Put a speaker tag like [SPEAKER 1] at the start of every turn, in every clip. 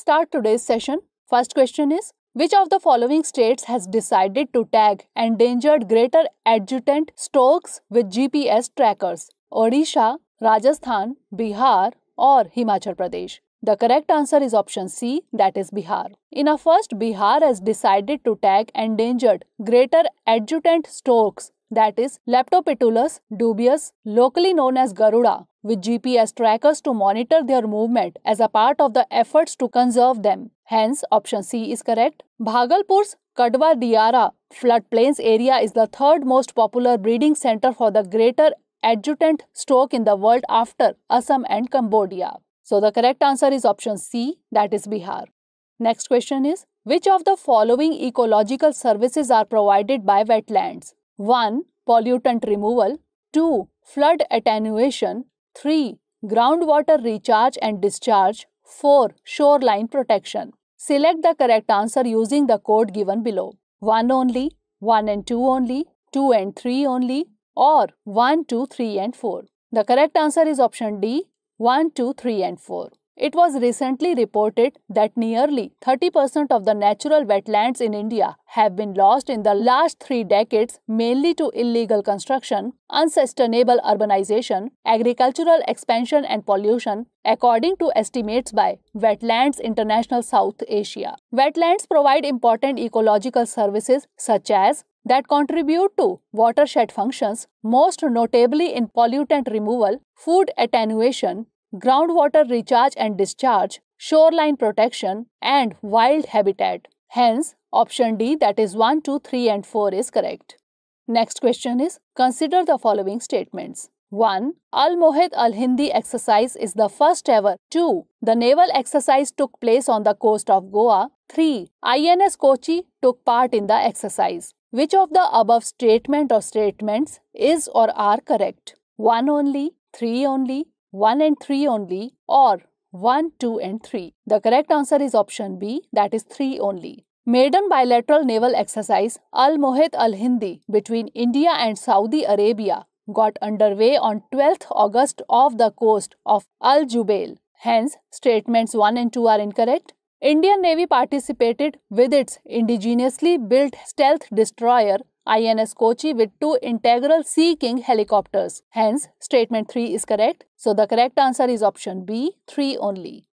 [SPEAKER 1] start today's session. First question is, which of the following states has decided to tag endangered greater adjutant storks with GPS trackers? Odisha, Rajasthan, Bihar or Himachal Pradesh? The correct answer is option C, that is Bihar. In a first, Bihar has decided to tag endangered greater adjutant storks, that is Leptopetulus dubius, locally known as Garuda, with GPS trackers to monitor their movement as a part of the efforts to conserve them. Hence, option C is correct. Bhagalpur's Kadwa Diara floodplains area is the third most popular breeding center for the greater adjutant stork in the world after Assam and Cambodia. So the correct answer is option C, that is Bihar. Next question is, which of the following ecological services are provided by wetlands? 1. Pollutant removal. 2. Flood attenuation. 3. Groundwater recharge and discharge. 4. Shoreline protection. Select the correct answer using the code given below. 1 only, 1 and 2 only, 2 and 3 only, or 1, 2, 3 and 4. The correct answer is option D, 1, 2, 3 and 4. It was recently reported that nearly 30% of the natural wetlands in India have been lost in the last 3 decades, mainly to illegal construction, unsustainable urbanization, agricultural expansion and pollution, according to estimates by Wetlands International South Asia. Wetlands provide important ecological services such as that contribute to watershed functions, most notably in pollutant removal, food attenuation, groundwater recharge and discharge, shoreline protection, and wild habitat. Hence, option D, that is 1, 2, 3 and 4 is correct. Next question is, consider the following statements. 1. Al-Mohid Al-Hindi exercise is the first ever. 2. The naval exercise took place on the coast of Goa. 3. INS Kochi took part in the exercise. Which of the above statement or statements is or are correct? 1 only, 3 only, 1 and 3 only, or 1, 2 and 3. The correct answer is option B, that is 3 only. Maiden bilateral naval exercise Al-Mohid Al-Hindi between India and Saudi Arabia got underway on 12th August off the coast of Al-Jubail. Hence, statements 1 and 2 are incorrect. Indian Navy participated with its indigenously built stealth destroyer INS Kochi with 2 integral Sea King helicopters. Hence, statement 3 is correct. So, the correct answer is option B, 3 only.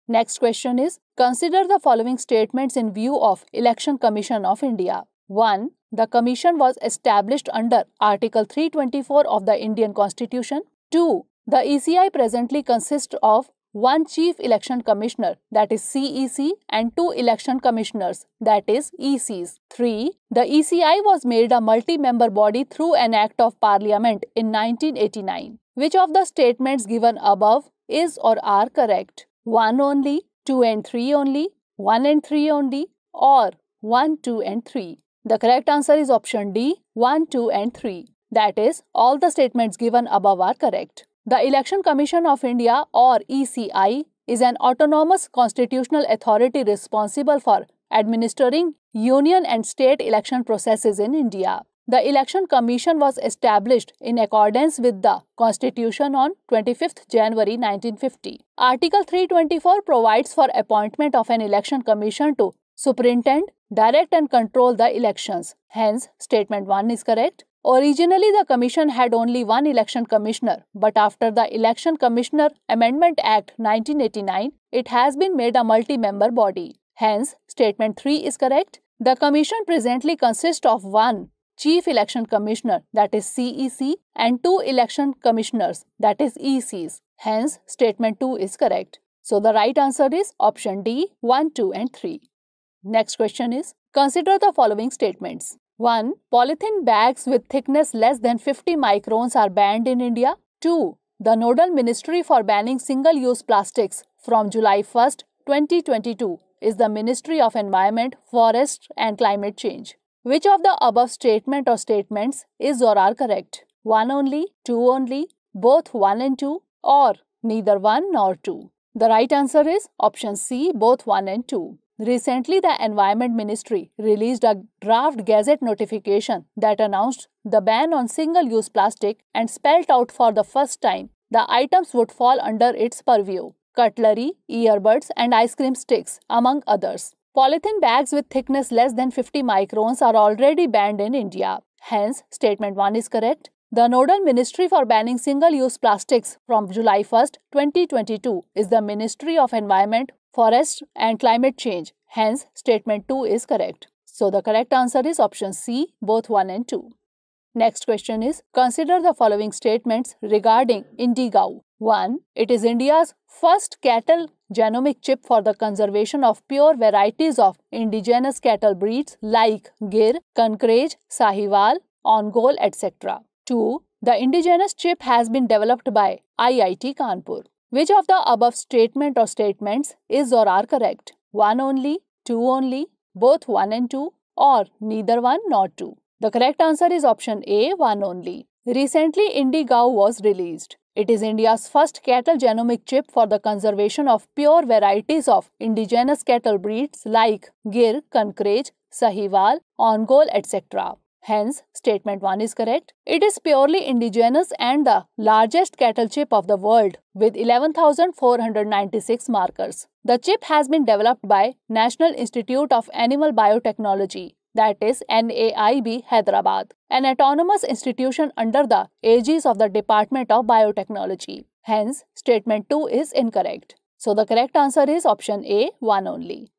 [SPEAKER 1] Next question is, consider the following statements in view of Election Commission of India. 1. The Commission was established under Article 324 of the Indian Constitution. 2. The ECI presently consists of 1 Chief Election Commissioner, that is CEC, and 2 Election Commissioners, that is ECs. 3. The ECI was made a multi-member body through an Act of Parliament in 1989. Which of the statements given above is or are correct? 1 only, 2 and 3 only, 1 and 3 only, or 1, 2 and 3. The correct answer is option D, 1, 2 and 3. That is, all the statements given above are correct. The Election Commission of India, or ECI, is an autonomous constitutional authority responsible for administering union and state election processes in India. The Election Commission was established in accordance with the Constitution on 25th January 1950. Article 324 provides for appointment of an Election Commission to superintend, direct and control the elections. Hence, statement 1 is correct. Originally, the Commission had only 1 election commissioner, but after the Election Commissioner Amendment Act 1989, it has been made a multi-member body. Hence, statement 3 is correct. The Commission presently consists of 1 Chief Election Commissioner, that is CEC, and 2 Election Commissioners, that is ECs. Hence, statement 2 is correct. So, the right answer is option D, 1, 2 and 3. Next question is, consider the following statements. 1. Polythene bags with thickness less than 50 microns are banned in India. 2. The nodal ministry for banning single-use plastics from July 1st, 2022 is the Ministry of Environment, Forest and Climate Change. Which of the above statement or statements is or are correct? 1 only, 2 only, both 1 and 2, or neither 1 nor 2. The right answer is option C, both 1 and 2. Recently, the Environment Ministry released a draft gazette notification that announced the ban on single-use plastic and spelled out for the first time the items would fall under its purview. cutlery, earbuds, and ice cream sticks, among others. Polythene bags with thickness less than 50 microns are already banned in India. Hence, statement 1 is correct. The nodal ministry for banning single-use plastics from July 1st, 2022 is the Ministry of Environment, Forest and Climate Change. Hence, statement 2 is correct. So, the correct answer is option C, both 1 and 2. Next question is, consider the following statements regarding IndiGau. 1. It is India's first cattle genomic chip for the conservation of pure varieties of indigenous cattle breeds like Gir, Kankrej, Sahiwal, Ongole, etc. 2. The indigenous chip has been developed by IIT Kanpur. Which of the above statement or statements is or are correct? 1 only, 2 only, both 1 and 2, or neither 1 nor 2? The correct answer is option A, 1 only. Recently, IndiGau was released. It is India's first cattle genomic chip for the conservation of pure varieties of indigenous cattle breeds like Gir, Kankrej, Sahiwal, Ongole, etc. Hence, statement 1 is correct. It is purely indigenous and the largest cattle chip of the world with 11,496 markers. The chip has been developed by National Institute of Animal Biotechnology, that is NAIB Hyderabad, an autonomous institution under the aegis of the Department of Biotechnology. Hence, statement 2 is incorrect. So, the correct answer is option A, 1 only.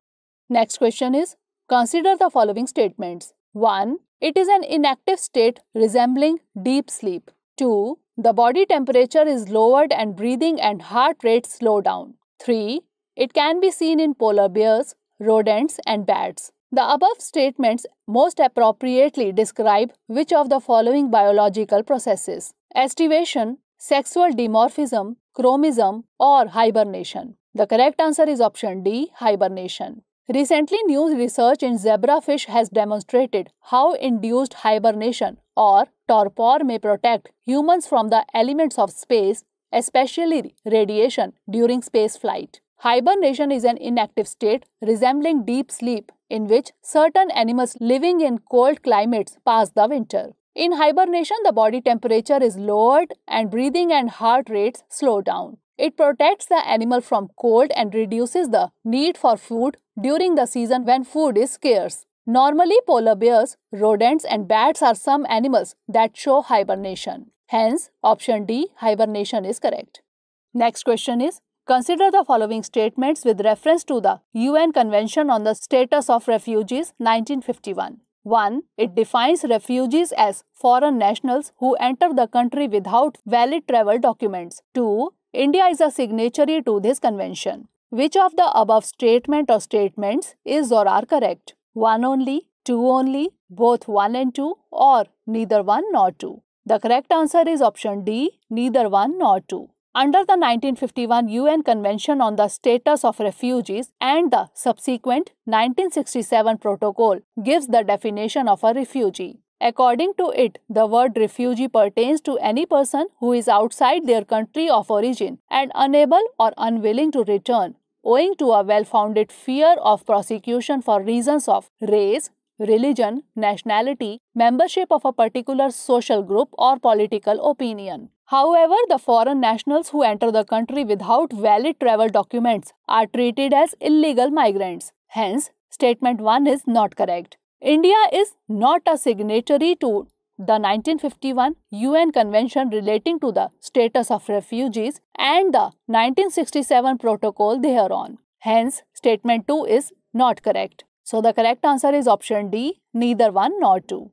[SPEAKER 1] Next question is, consider the following statements. 1. It is an inactive state resembling deep sleep. 2. The body temperature is lowered and breathing and heart rate slow down. 3. It can be seen in polar bears, rodents, and bats. The above statements most appropriately describe which of the following biological processes: estivation, sexual dimorphism, chromism, or hibernation. The correct answer is option D, hibernation. Recently, new research in zebrafish has demonstrated how induced hibernation or torpor may protect humans from the elements of space, especially radiation, during space flight. Hibernation is an inactive state resembling deep sleep in which certain animals living in cold climates pass the winter. In hibernation, the body temperature is lowered and breathing and heart rates slow down. It protects the animal from cold and reduces the need for food during the season when food is scarce. Normally, polar bears, rodents, and bats are some animals that show hibernation. Hence, option D, hibernation is correct. Next question is, consider the following statements with reference to the UN Convention on the Status of Refugees 1951. 1. It defines refugees as foreign nationals who enter the country without valid travel documents. 2. India is a signatory to this convention. Which of the above statement or statements is or are correct? 1 only, 2 only, both 1 and 2, or neither 1 nor 2? The correct answer is option D, neither 1 nor 2. Under the 1951 UN Convention on the Status of Refugees and the subsequent 1967 Protocol gives the definition of a refugee. According to it, the word refugee pertains to any person who is outside their country of origin and unable or unwilling to return, owing to a well-founded fear of prosecution for reasons of race, religion, nationality, membership of a particular social group, or political opinion. However, the foreign nationals who enter the country without valid travel documents are treated as illegal migrants. Hence, statement 1 is not correct. India is not a signatory to the 1951 UN Convention relating to the status of refugees and the 1967 Protocol thereon. Hence, statement 2 is not correct. So, the correct answer is option D, neither 1 nor 2.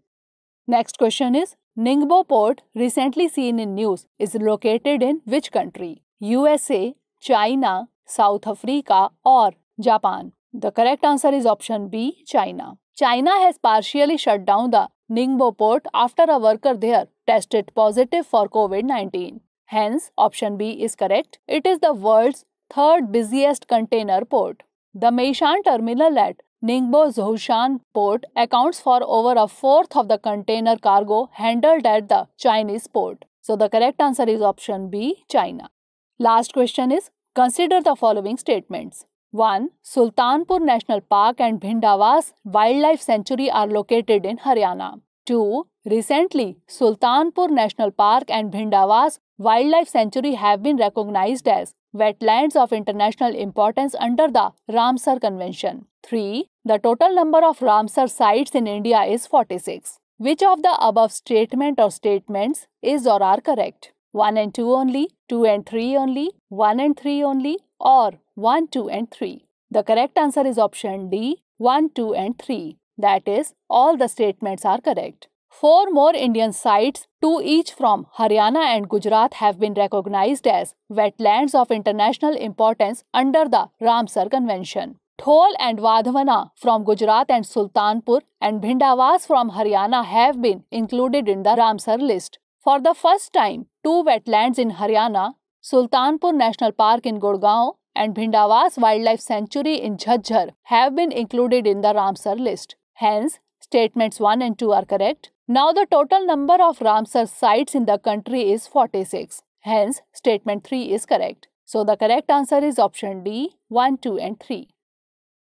[SPEAKER 1] Next question is, Ningbo Port, recently seen in news, is located in which country? USA, China, South Africa, or Japan? The correct answer is option B, China. China has partially shut down the Ningbo port after a worker there tested positive for COVID-19. Hence, option B is correct. It is the world's third busiest container port. The Meishan terminal at Ningbo Zhoushan port accounts for over a fourth of the container cargo handled at the Chinese port. So, the correct answer is option B, China. Last question is, consider the following statements. 1. Sultanpur National Park and Bhindawaz Wildlife Sanctuary are located in Haryana. 2. Recently, Sultanpur National Park and Bhindawas Wildlife Sanctuary have been recognized as wetlands of international importance under the Ramsar Convention. 3. The total number of Ramsar sites in India is 46. Which of the above statement or statements is or are correct? 1 and 2 only, 2 and 3 only, 1 and 3 only, or 1, 2 and 3? The correct answer is option D, 1, 2 and 3. That is, all the statements are correct. 4 more Indian sites, 2 each from Haryana and Gujarat, have been recognized as wetlands of international importance under the Ramsar Convention. Thol and Vadhavana from Gujarat and Sultanpur and Bhindawas from Haryana have been included in the Ramsar list. For the first time, 2 wetlands in Haryana, Sultanpur National Park in Gurgaon and Bhindawas Wildlife Sanctuary in Jhajjar, have been included in the Ramsar list. Hence, statements 1 and 2 are correct. Now the total number of Ramsar sites in the country is 46. Hence, statement 3 is correct. So the correct answer is option D, 1, 2 and 3.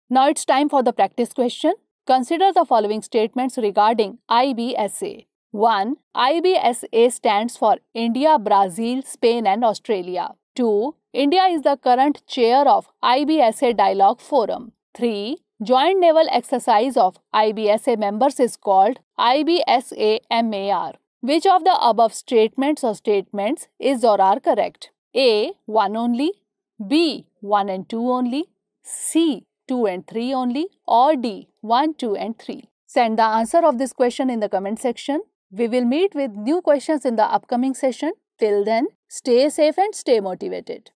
[SPEAKER 1] Now it's time for the practice question. Consider the following statements regarding IBSA. 1. IBSA stands for India, Brazil, Spain and Australia. 2. India is the current chair of IBSA Dialogue Forum. 3. Joint naval exercise of IBSA members is called IBSA-MAR. Which of the above statements or statements is or are correct? A. 1 only, B. 1 and 2 only, C. 2 and 3 only, or D. 1, 2 and 3. Send the answer of this question in the comment section. We will meet with new questions in the upcoming session. Till then, stay safe and stay motivated.